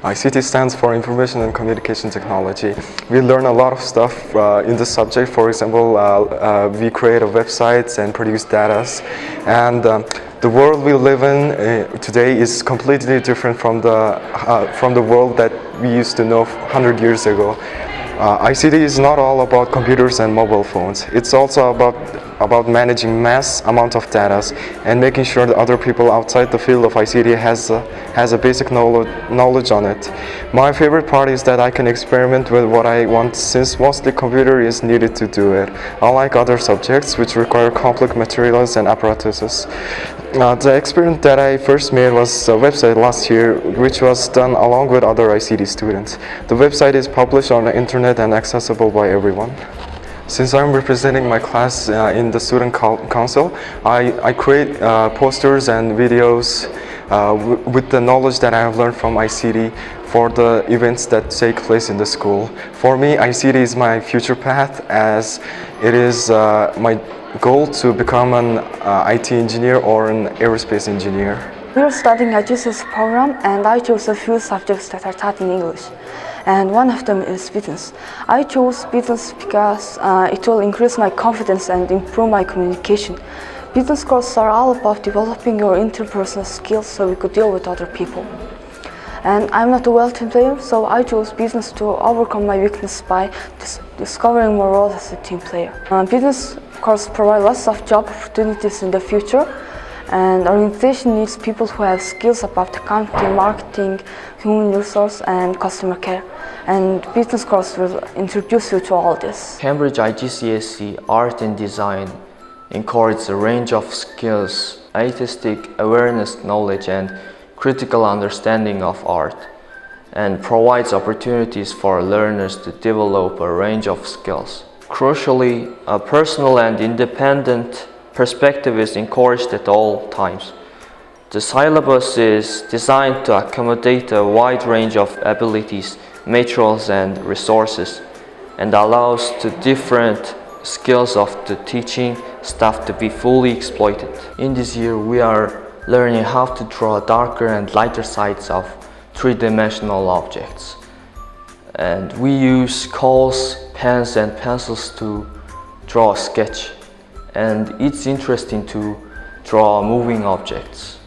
ICT stands for Information and Communication Technology. We learn a lot of stuff in this subject. For example, we create websites and produce data. And the world we live in today is completely different from the world that we used to know 100 years ago. ICT is not all about computers and mobile phones. It's also about managing mass amount of data and making sure that other people outside the field of ICT has a basic knowledge on it. My favorite part is that I can experiment with what I want, since mostly computer is needed to do it, unlike other subjects which require complex materials and apparatuses. The experiment that I first made was a website last year, which was done along with other ICT students. The website is published on the internet and accessible by everyone. Since I'm representing my class in the student council, I create posters and videos with the knowledge that I have learned from ICT for the events that take place in the school. For me, ICT is my future path, as it is my goal to become an IT engineer or an aerospace engineer. We are studying IGCSE program, and I chose a few subjects that are taught in English. And one of them is business. I chose business because it will increase my confidence and improve my communication. Business courses are all about developing your interpersonal skills so we could deal with other people. And I'm not a well-team player, so I chose business to overcome my weakness by discovering more roles as a team player. Business courses provide lots of job opportunities in the future, and our organization needs people who have skills about accounting, marketing, human resource, and customer care. And business course will introduce you to all this. Cambridge IGCSE Art and Design encourages a range of skills, artistic awareness, knowledge, and critical understanding of art, and provides opportunities for learners to develop a range of skills. Crucially, a personal and independent perspective is encouraged at all times. The syllabus is designed to accommodate a wide range of abilities, materials, and resources, and allows the different skills of the teaching staff to be fully exploited. In this year, we are learning how to draw darker and lighter sides of three-dimensional objects. And we use coals, pens, and pencils to draw a sketch. And it's interesting to draw moving objects.